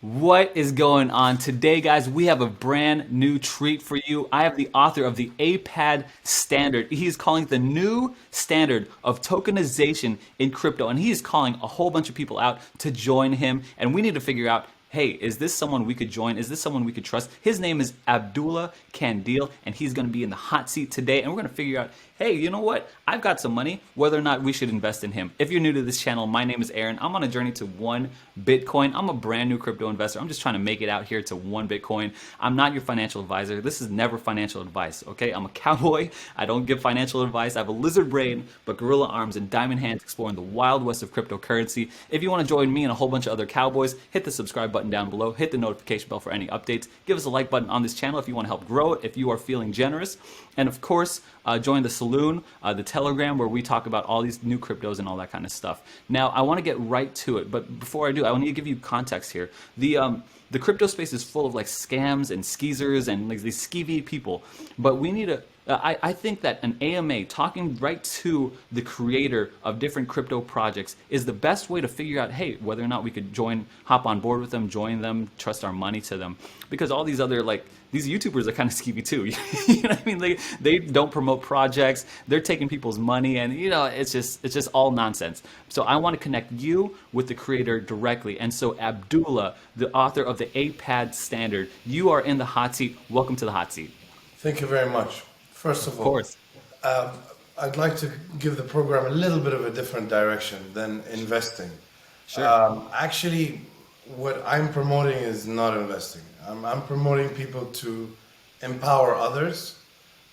What is going on today, guys? We have a brand new treat for you. I have the author of the APAD standard. He's calling it the new standard of tokenization in crypto, and he's calling a whole bunch of people out to join him. And we need to figure out, hey, is this someone we could join? Is this someone we could trust? His name is Abdullah Qandeel, and he's going to be in the hot seat today. And we're going to figure out, hey, you know what? I've got some money, whether or not we should invest in him. If you're new to this channel, my name is Aaron. I'm on a journey to 1 Bitcoin. I'm a brand new crypto investor. I'm just trying to make it out here to 1 Bitcoin. I'm not your financial advisor. This is never financial advice, okay? I'm a cowboy. I don't give financial advice. I have a lizard brain, but gorilla arms and diamond hands exploring the wild west of cryptocurrency. If you want to join me and a whole bunch of other cowboys, hit the subscribe button down below. Hit the notification bell for any updates. Give us a like button on this channel if you want to help grow it, if you are feeling generous. And of course, join the Saloon, the Telegram, where we talk about all these new cryptos and all that kind of stuff. Now, I want to get right to it, but before I do, I want to give you context here. The crypto space is full of like scams and skeezers and like these skeevy people, but we need to. I think that an AMA talking right to the creator of different crypto projects is the best way to figure out, hey, whether or not we could hop on board with them, join them, trust our money to them, because all these other these YouTubers are kind of skeevy too. You know what I mean? They don't promote projects. They're taking people's money, and it's just all nonsense. So I want to connect you with the creator directly. And so Abdullah, the author of the APAD standard, you are in the hot seat. Welcome to the hot seat. Thank you very much. First of all, course. I'd like to give the program a little bit of a different direction than investing. Sure. Actually, what I'm promoting is not investing. I'm promoting people to empower others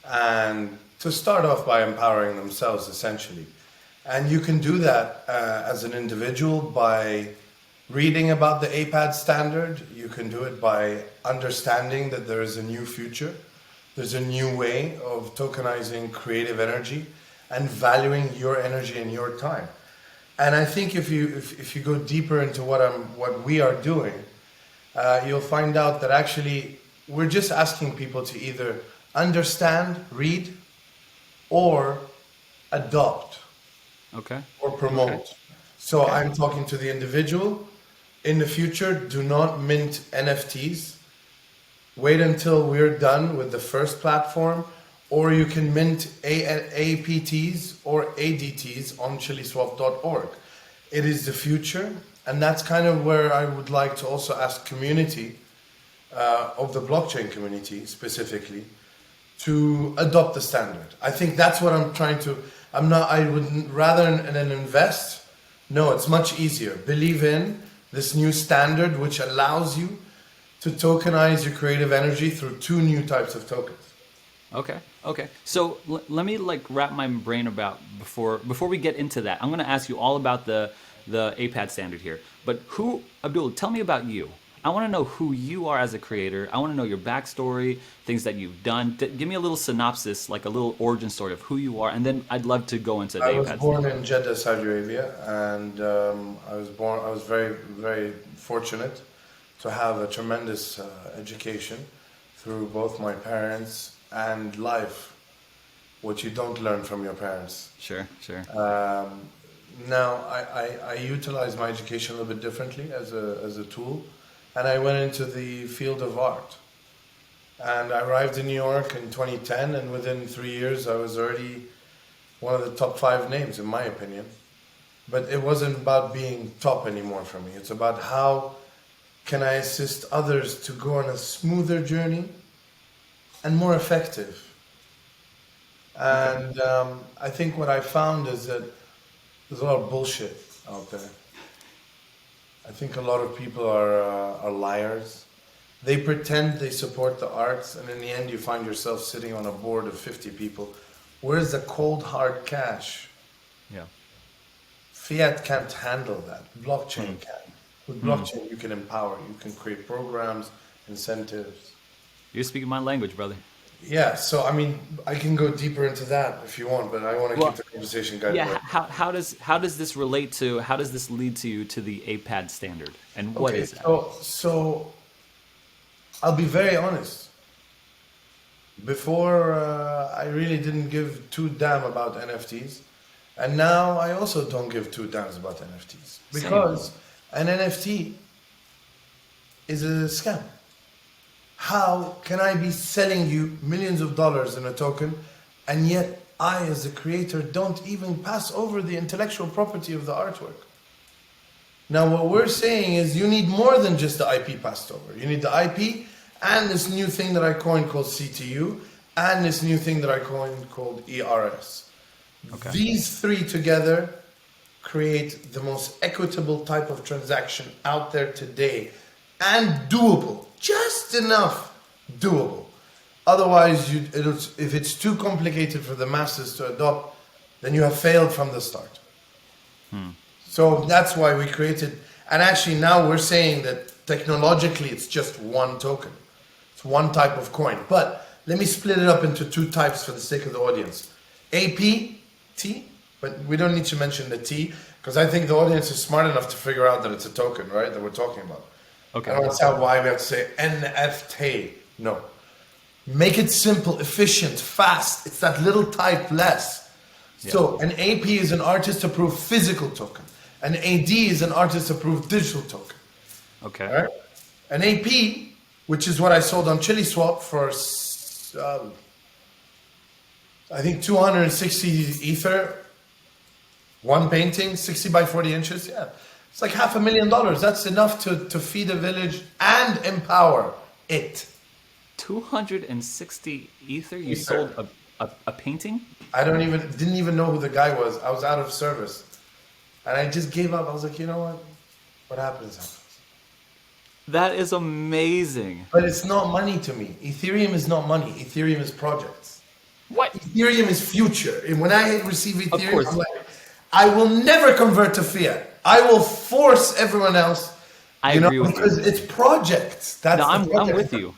and to start off by empowering themselves, essentially. And you can do that as an individual by reading about the APAD standard. You can do it by understanding that there is a new future. There's a new way of tokenizing creative energy and valuing your energy and your time. And I think if you go deeper into what we are doing, you'll find out that actually we're just asking people to either understand, read, or adopt, Okay. or promote. Okay. So Okay. I'm talking to the individual. In the future, do not mint NFTs. Wait until we're done with the first platform, or you can mint APTs or ADTs on chiliswap.org. It is the future, and that's kind of where I would like to also ask community of the blockchain community specifically to adopt the standard. I think that's what I'm trying to. I would rather than invest. No, it's much easier. Believe in this new standard, which allows you to tokenize your creative energy through 2 new types of tokens. Okay. So let me wrap my brain about before we get into that. I'm going to ask you all about the APAD standard here. But Abdullah, tell me about you. I want to know who you are as a creator. I want to know your backstory, things that you've done. Give me a little synopsis, like a little origin story of who you are, and then I'd love to go into the I APAD was standard. born in Jeddah, Saudi Arabia, and I was very, very fortunate to have a tremendous education through both my parents and life, which you don't learn from your parents. Sure. Now, I utilize my education a little bit differently as a tool, and I went into the field of art. And I arrived in New York in 2010, and within 3 years I was already one of the top 5 names, in my opinion. But it wasn't about being top anymore for me. It's about how can I assist others to go on a smoother journey and more effective. And I think what I found is that there's a lot of bullshit out there. I think a lot of people are liars. They pretend they support the arts, and in the end you find yourself sitting on a board of 50 people. Where's the cold hard cash? Yeah. Fiat can't handle that. Blockchain can. With blockchain, you can empower, you can create programs, incentives. You're speaking my language, brother. Yeah, so I mean, I can go deeper into that if you want, but I want to Well, keep the conversation guided. Yeah. How does this relate to? How does this lead to you to the APAD standard? And what Okay, is that? so I'll be very honest. Before, I really didn't give two damn about NFTs, and now I also don't give two damns about NFTs because an NFT is a scam. How can I be selling you millions of dollars in a token, and yet I, as a creator, don't even pass over the intellectual property of the artwork? Now, what we're saying is you need more than just the IP passed over. You need the IP and this new thing that I coined called CTU and this new thing that I coined called ERS. Okay. These three together create the most equitable type of transaction out there today, and doable, just enough doable. Otherwise, if it's too complicated for the masses to adopt, then you have failed from the start. So that's why we created, and actually now we're saying that technologically it's just one token. It's one type of coin. But let me split it up into two types for the sake of the audience. APT, but we don't need to mention the T, because I think the audience is smart enough to figure out that it's a token, right, that we're talking about. Okay. I don't understand why we have to say NFT. No. Make it simple, efficient, fast. It's that little type less. Yeah. So an AP is an artist-approved physical token. An AD is an artist-approved digital token. Okay. Right? An AP, which is what I sold on Chili Swap for, I think 260 Ether, one painting, 60 by 40 inches. Yeah, it's like $500,000. That's enough to feed a village and empower it. 260 Ether? You Ether. sold a painting? I didn't even know who the guy was. I was out of service. And I just gave up. I was like, you know what? What happens, happens. That is amazing. But it's not money to me. Ethereum is not money. Ethereum is projects. What? Ethereum is future. And when I receive Ethereum, course. I'm like, I will never convert to fiat. I will force everyone else. I agree with because you. it's projects. That's No, the I'm project. with you.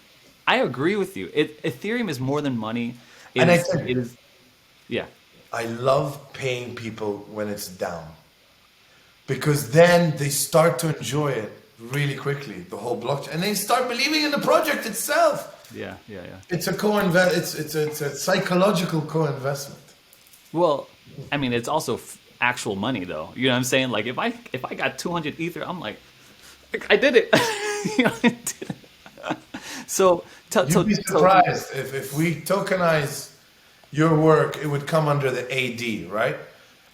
I agree with you. Ethereum is more than money. And I tell you- It is, yeah. I love paying people when it's down, because then they start to enjoy it really quickly, the whole blockchain, and they start believing in the project itself. Yeah. It's a co-invest. It's a psychological co-investment. Well, I mean, it's also actual money, though. You know what I'm saying? Like, if I got 200 Ether, I'm like I did it. You know, I did it. So, You'd be surprised if we tokenize your work, it would come under the AD, right?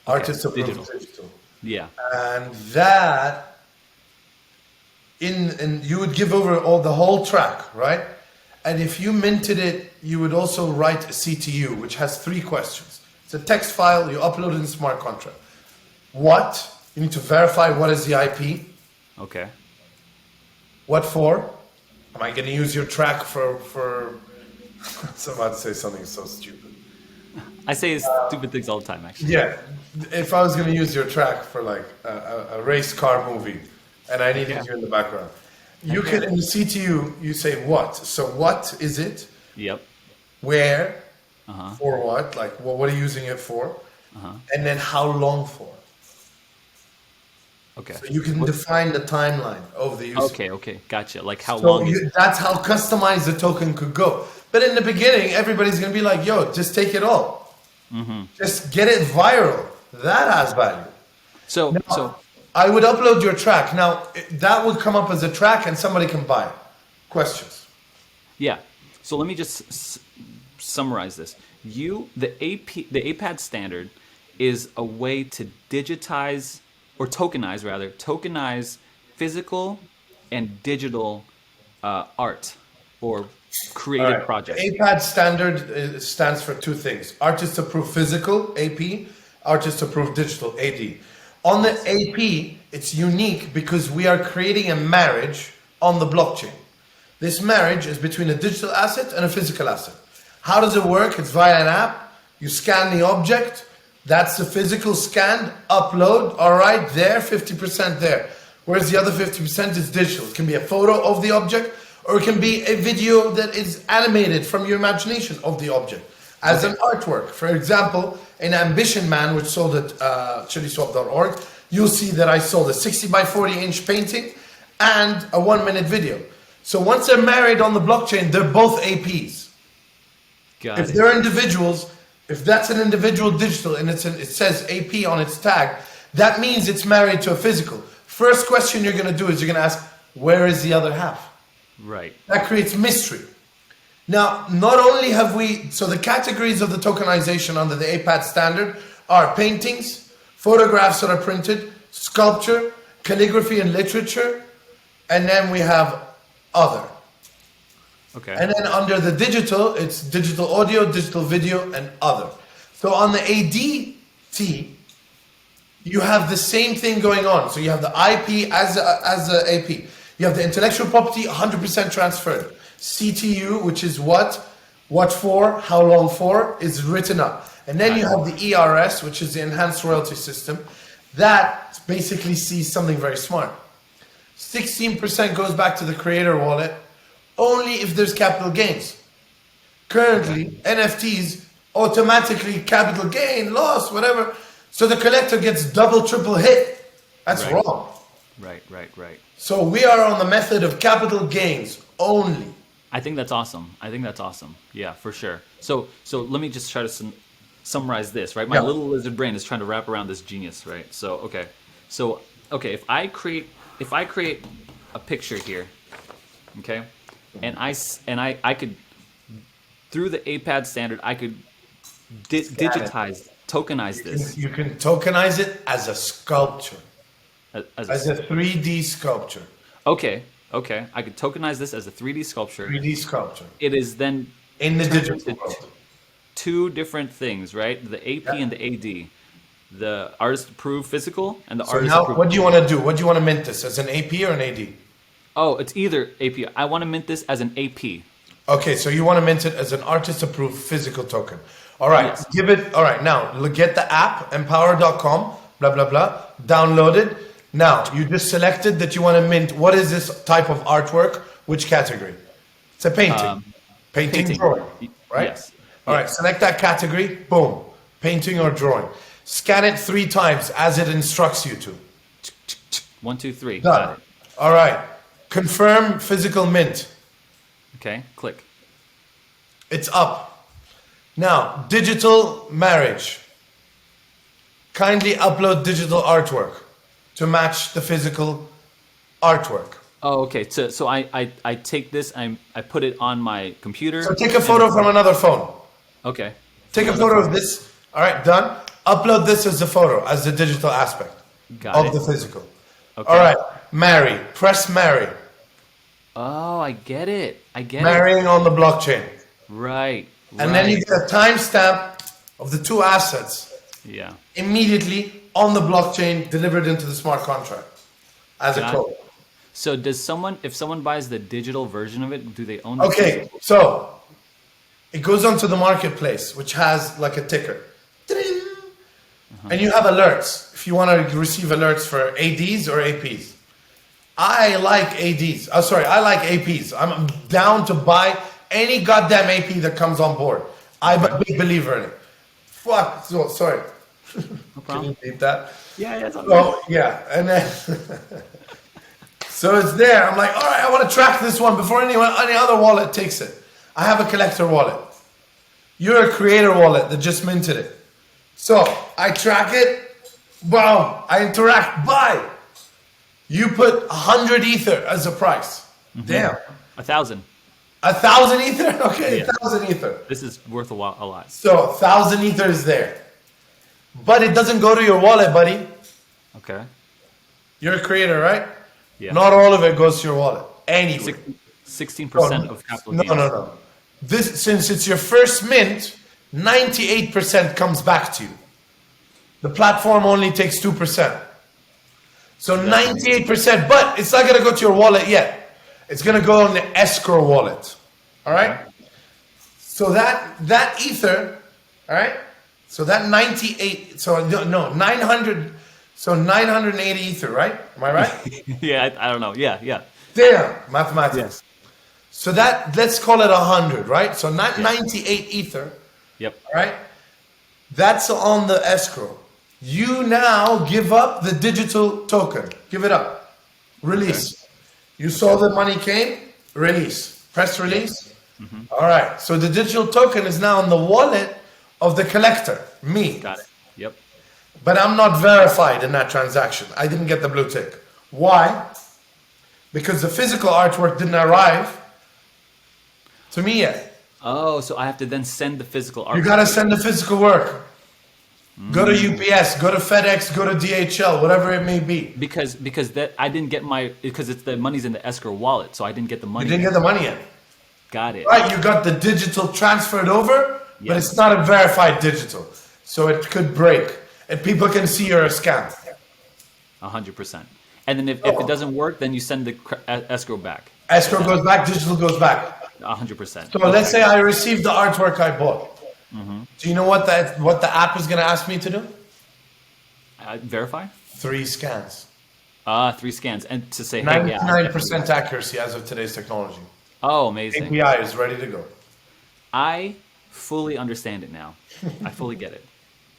Artist approved digital. Yeah. And that in you would give over the whole track, right? And if you minted it, you would also write a CTU, which has 3 questions. It's a text file, you upload it in smart contract. What? You need to verify what is the IP. Okay. What for? Am I going to use your track for I was about to say something so stupid. I say stupid things all the time, actually. Yeah, if I was going to use your track for like a race car movie and I needed you in the background, you could, in the CTU, you say what? So what is it? Yep. Where? For what? Like, what are you using it for? And then how long for? Okay. So you can define the timeline of the use. Okay. Gotcha. Like how So long that's how customized the token could go. But in the beginning, everybody's going to be like, yo, just take it all. Just get it viral. That has value. So I would upload your track. Now, that would come up as a track and somebody can buy it. Questions? yeah. So let me just summarize this. The APAD standard is a way to digitize or tokenize physical and digital art or creative projects. APAD standard stands for 2 things. Artist approved physical, AP, artist approved digital, AD. On the AP, it's unique because we are creating a marriage on the blockchain. This marriage is between a digital asset and a physical asset. How does it work? It's via an app. You scan the object. That's the physical scan, upload, all right, there, 50% there. Whereas the other 50% is digital. It can be a photo of the object, or it can be a video that is animated from your imagination of the object as an artwork. For example, in Ambition Man, which sold at chiliswap.org, you'll see that I sold a 60 by 40 inch painting and a 1-minute video. So once they're married on the blockchain, they're both APs. If they're individuals, if that's an individual digital and it says AP on its tag, that means it's married to a physical. First question you're going to do is you're going to ask, where is the other half? Right. That creates mystery. Now, not only have we, so the categories of the tokenization under the APAD standard are paintings, photographs that are printed, sculpture, calligraphy and literature, and then we have other. Okay. And then under the digital, it's digital audio, digital video, and other. So on the ADT, you have the same thing going on. So you have the IP as the AP. You have the intellectual property 100% transferred. CTU, which is what for, how long for, is written up. And then you have the ERS, which is the enhanced royalty system. That basically sees something very smart. 16% goes back to the creator wallet only if there's capital gains. Currently, NFTs automatically capital gain, loss, whatever. So the collector gets double, triple hit. That's wrong. Right. So we are on the method of capital gains only. I think that's awesome. Yeah, for sure. So let me just try to summarize this, right? My little lizard brain is trying to wrap around this genius, right? So okay, if I create a picture here, okay, and I could, through the APAD standard, I could digitize, tokenize this. You can tokenize it as a sculpture, as a 3D sculpture. Okay, I could tokenize this as a 3D sculpture. 3D sculpture. It is then in the digital world. Two different things, right? The AP and the AD. The artist approved physical and the artist now, approved. what do you want to do? What do you want to mint this as an AP or an AD? Oh, it's either AP. I want to mint this as an AP. Okay, so you want to mint it as an artist approved physical token. All right, Yes. give it. All right, now get the app, empower.com, blah, blah, blah, download it. Now, you just selected that you want to mint. What is this type of artwork? Which category? It's a painting. Painting, drawing, right? Yes. All right, select that category. Boom. Painting or drawing. Scan it 3 times as it instructs you to. 1, 2, 3. Done. Got it. All right. Confirm physical mint. Okay, click. It's up. Now, digital marriage. Kindly upload digital artwork to match the physical artwork. Oh, okay. So I take this, I put it on my computer. So take a photo from another phone. Okay. Take a photo of this. All right, done. Upload this as the photo, as the digital aspect of the physical. Okay. All right, marry. Press marry. Oh, I get it. Marrying on the blockchain. Right. And then you get a timestamp of the 2 assets. Yeah. Immediately on the blockchain, delivered into the smart contract as a code. So if someone buys the digital version of it, do they own Okay, so it goes onto the marketplace, which has like a ticker. And you have alerts if you want to receive alerts for ADs or APs. I like ADs. I like APs. I'm down to buy any goddamn AP that comes on board. I'm a big believer in it. Fuck. So, sorry. No Can you beat that? Yeah, it's Oh, yeah. And then, so it's there. I'm like, all right, I want to track this one before any other wallet takes it. I have a collector wallet. You're a creator wallet that just minted it. So I track it. Boom. I interact. Buy. You put 100 ether as a price. Damn. 1,000. 1,000 ether? Okay, Yeah. 1,000 ether. This is worth a lot. So 1,000 ether is there. But it doesn't go to your wallet, buddy. Okay. You're a creator, right? Yeah. Not all of it goes to your wallet. Anyway. 16% of capital gains. No. This, since it's your first mint, 98% comes back to you. The platform only takes 2%. So 98%, but it's not going to go to your wallet yet. It's going to go on the escrow wallet. All right? So that ether, all right? So that 98, so no, 900, so 980 ether, right? Am I right? Yeah, I don't know. Yeah. Damn, mathematics. Yes. So that, let's call it 100, right? So not 98 ether, Yep. right? That's on the escrow. You now give up the digital token. Give it up. Release. Okay. You saw the money came, release. Press release. All right. So the digital token is now in the wallet of the collector, me. Got it. Yep. But I'm not verified in that transaction. I didn't get the blue tick. Why? because the physical artwork didn't arrive to me yet. Oh, so I have to then send the physical You artwork gotta to you. send the physical work. Go to UPS, go to FedEx, go to DHL, whatever it may be. Because that I didn't get my because it's the money's in the escrow wallet, so I didn't get the You money didn't yet. get the money yet. Got it. Right, you got the digital transferred over, but it's Yes. not a verified digital. So it could break. And people can see you're a scam. 100%. And then if it doesn't work, then you send the escrow back. Escrow goes back, digital goes back. 100%. So let's say I received the artwork I bought. Mm-hmm. Do you know what the app is gonna ask me to do? Verify? 3 scans. 3 scans and to say, hey, yeah. 99% accuracy as of today's technology. Oh, amazing. API is ready to go. I fully understand it now. I fully get it.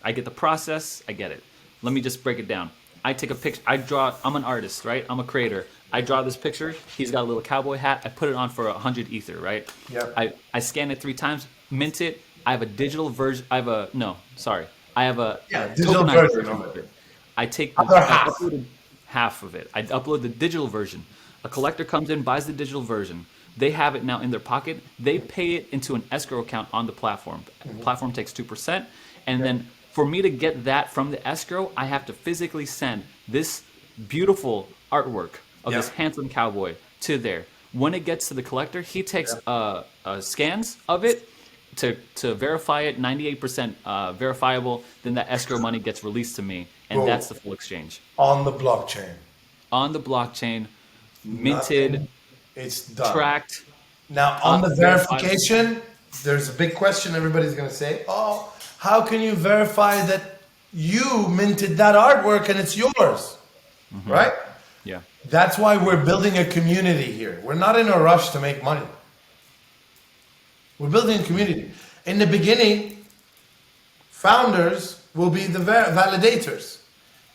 I get the process. I get it. Let me just break it down. I take a picture. I draw. I'm an artist, right? I'm a creator. I draw this picture. He's got a little cowboy hat. I put it on for 100 ether, right? Yep. I scan it 3 times, mint it. I have a digital version. I have a no, sorry. I have a digital tokenized version of it. I take the, Other I half. uploaded half of it. I upload the digital version. A collector comes in, buys the digital version. They have it now in their pocket. They pay it into an escrow account on the platform. The platform takes 2%. And then for me to get that from the escrow, I have to physically send this beautiful artwork of this handsome cowboy to there. When it gets to the collector, he takes scans of it to verify it, 98% verifiable. Then that escrow money gets released to me, and Boom. that's the full exchange. On the blockchain. On the blockchain, minted, Nothing. It's done. tracked. Now, on the verified. verification, there's a big question everybody's going to say, oh, how can you verify that you minted that artwork and it's yours? Right? Yeah. That's why we're building a community here. We're not in a rush to make money. We're building a community. In the beginning, founders will be the validators.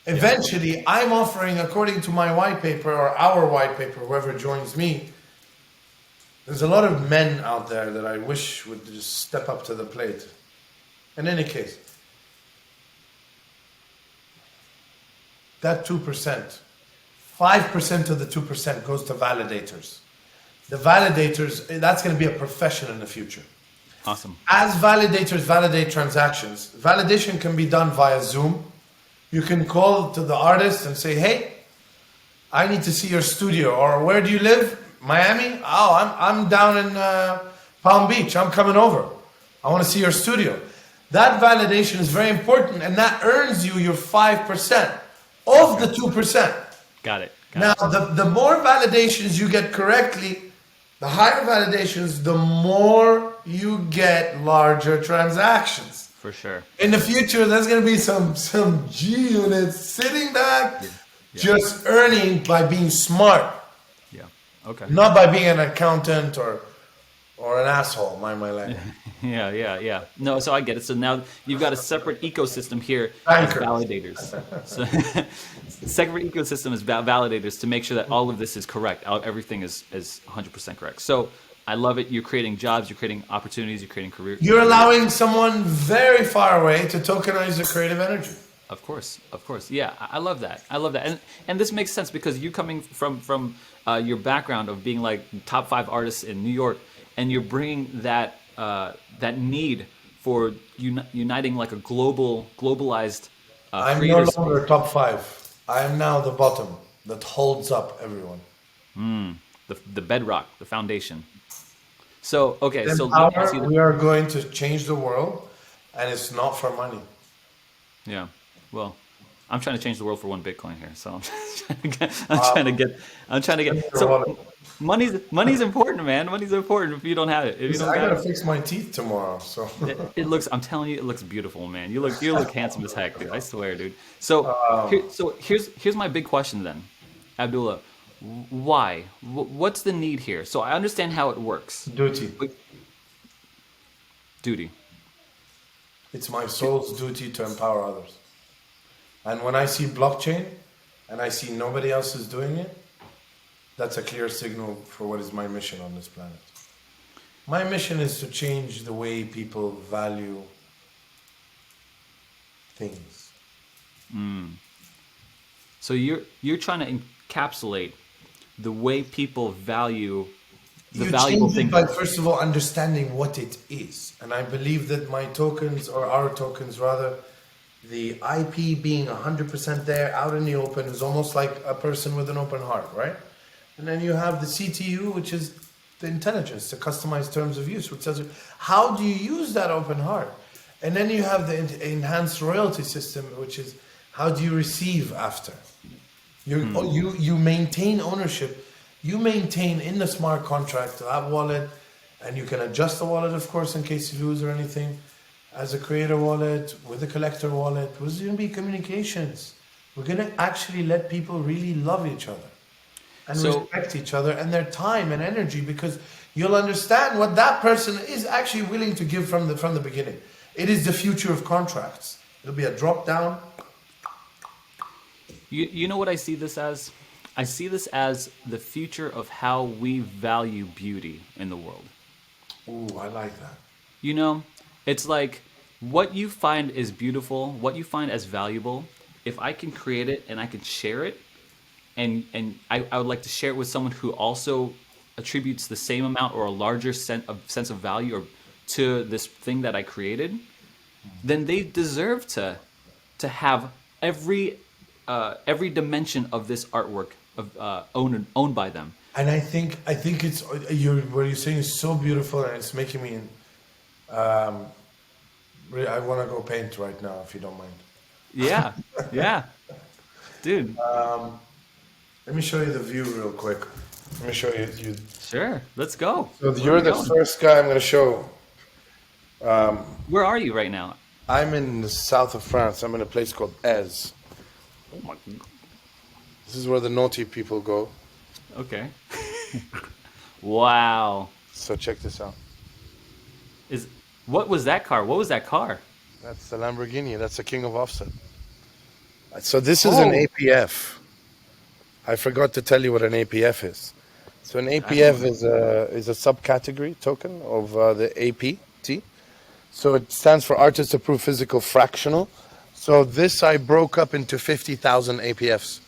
Eventually, I'm offering, according to my white paper or our white paper, whoever joins me, there's a lot of men out there that I wish would just step up to the plate. In any case, that 2%, 5% of the 2% goes to validators. The validators, that's going to be a profession in the future. Awesome. As validators validate transactions, validation can be done via Zoom. You can call to the artist and say, hey, I need to see your studio. Or where do you live? Miami? Oh, I'm down in Palm Beach. I'm coming over. I want to see your studio. That validation is very important, and that earns you your 5% of the 2%. Got it. Now, the more validations you get correctly, the higher validations, the more you get larger transactions. For sure. In the future, there's going to be some G units sitting back, just earning by being smart, Yeah. Okay. not by being an accountant or an asshole. Mind my language. Yeah. No, so I get it. So now you've got a separate ecosystem here as Bankers. validators. So separate ecosystem is validators to make sure that all of this is correct. Everything is 100% correct. So I love it. You're creating jobs. You're creating opportunities. You're creating career. You're allowing someone very far away to tokenize the creative energy. Of course. Yeah, I love that. And this makes sense because you coming from your background of being like top 5 artists in New York, and you're bringing that that need for uniting like a globalized I'm no creator space. longer top 5. I am now the bottom that holds up everyone. The bedrock, the foundation. So okay, In so let me ask power, you we are going to change the world, and it's not for money. yeah. Well, I'm trying to change the world for 1 Bitcoin here, so I'm trying to get. So money's important, man. Money's important. If you don't have it, if you don't I have gotta it, fix my teeth tomorrow, so it looks. I'm telling you, it looks beautiful, man. You look handsome as heck, dude. I swear, dude. So here's my big question then, Abdullah. Why? What's the need here? So I understand how it works. duty. Duty. It's my soul's duty to empower others. And when I see blockchain, and I see nobody else is doing it, that's a clear signal for what is my mission on this planet. My mission is to change the way people value things. So you're trying to encapsulate the way people value the You valuable change it things. by first of all understanding what it is. And I believe that my tokens, or our tokens rather, the IP being 100% there out in the open is almost like a person with an open heart, right? And then you have the CTU, which is the intelligence, the customized terms of use, which tells you how do you use that open heart. And then you have the enhanced royalty system, which is how do you receive after. You maintain ownership. You maintain in the smart contract that wallet, and you can adjust the wallet, of course, in case you lose or anything. As a creator wallet, with a collector wallet, there's going to be communications. We're going to actually let people really love each other and So respect each other and their time and energy, because you'll understand what that person is actually willing to give from the beginning. It is the future of contracts. It'll be a drop down. you know what I see this as? I see this as the future of how we value beauty in the world. Ooh, I like that. You know, it's like what you find is beautiful, what you find as valuable, if I can create it and I can share it, and I would like to share it with someone who also attributes the same amount or a larger sense of value or to this thing that I created, then they deserve to have every dimension of this artwork of owned by them. And I think it's what you're saying is so beautiful, and it's making me. I want to go paint right now, if you don't mind. Yeah, yeah, dude. Let me show you the view real quick. Let me show you. Sure, let's go. So Where are you're we the going? first guy I'm going to show. Where are you right now? I'm in the south of France. I'm in a place called Ez. Oh my. This is where the naughty people go. Okay. Wow. So check this out. Is what was that car? What was that car? That's the Lamborghini. That's the king of offset. So this is an Oh, APF. I forgot to tell you what an APF is. So an I don't APF know. is a subcategory token of the APT. So it stands for Artist Approved Physical Fractional. So this I broke up into 50,000 APFs.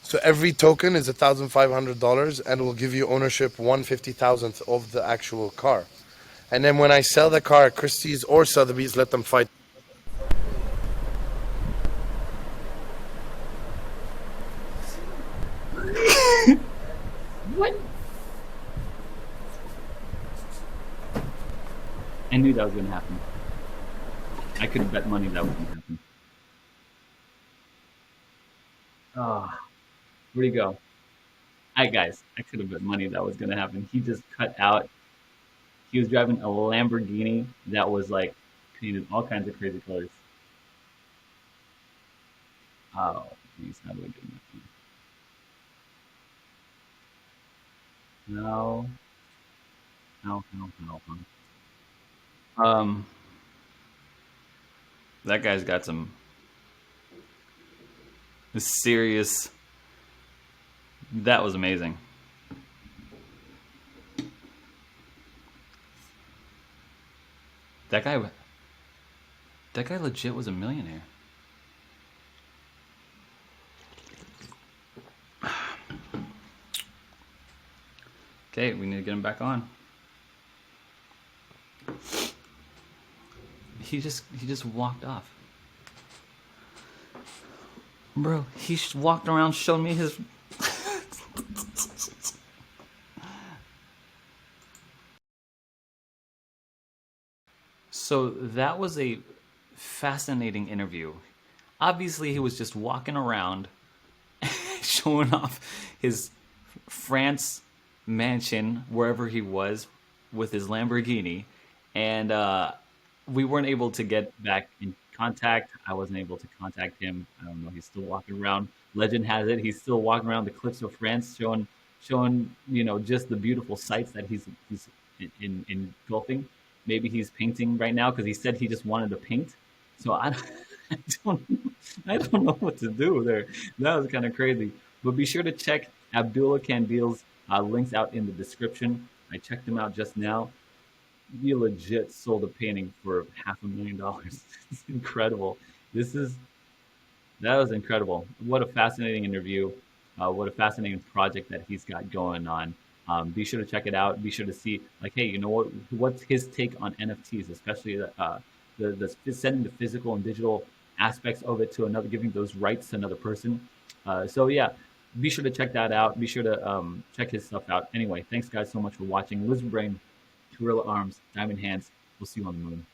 So every token is $1,500 and will give you ownership 1/50,000th of the actual car. And then when I sell the car at Christie's or Sotheby's, let them fight. What? I knew that was gonna happen. I could have bet money that was gonna happen. Ah, where'd he go? Hi guys, I could have bet money that was gonna happen. He just cut out. He was driving a Lamborghini that was like painted all kinds of crazy colors. Oh, geez, how do I get him that? No, no, no, no, no. Um, that guy's got some serious. That was amazing. That guy, that guy legit was a millionaire. Okay, we need to get him back on. He just walked off, bro. He walked around showing me his. So that was a fascinating interview. Obviously, he was just walking around showing off his France mansion wherever he was with his Lamborghini, and we weren't able to get back in contact. I wasn't able to contact him. I don't know. He's still walking around. Legend has it he's still walking around the cliffs of France, showing just the beautiful sights that he's engulfing. Maybe he's painting right now because he said he just wanted to paint. So I don't, I don't know what to do there. That was kind of crazy. But be sure to check Abdullah Qandeel's links out in the description. I checked him out just now. He legit sold a painting for $500,000. It's incredible. This is that was incredible. What a fascinating interview. What a fascinating project that he's got going on. Be sure to check it out. Be sure to see, like, hey, you know what? What's his take on NFTs, especially the sending the physical and digital aspects of it to another, giving those rights to another person. So yeah, be sure to check that out. Be sure to check his stuff out. Anyway, thanks guys so much for watching. Lizard Brain, Gorilla Arms, Diamond Hands. We'll see you on the moon.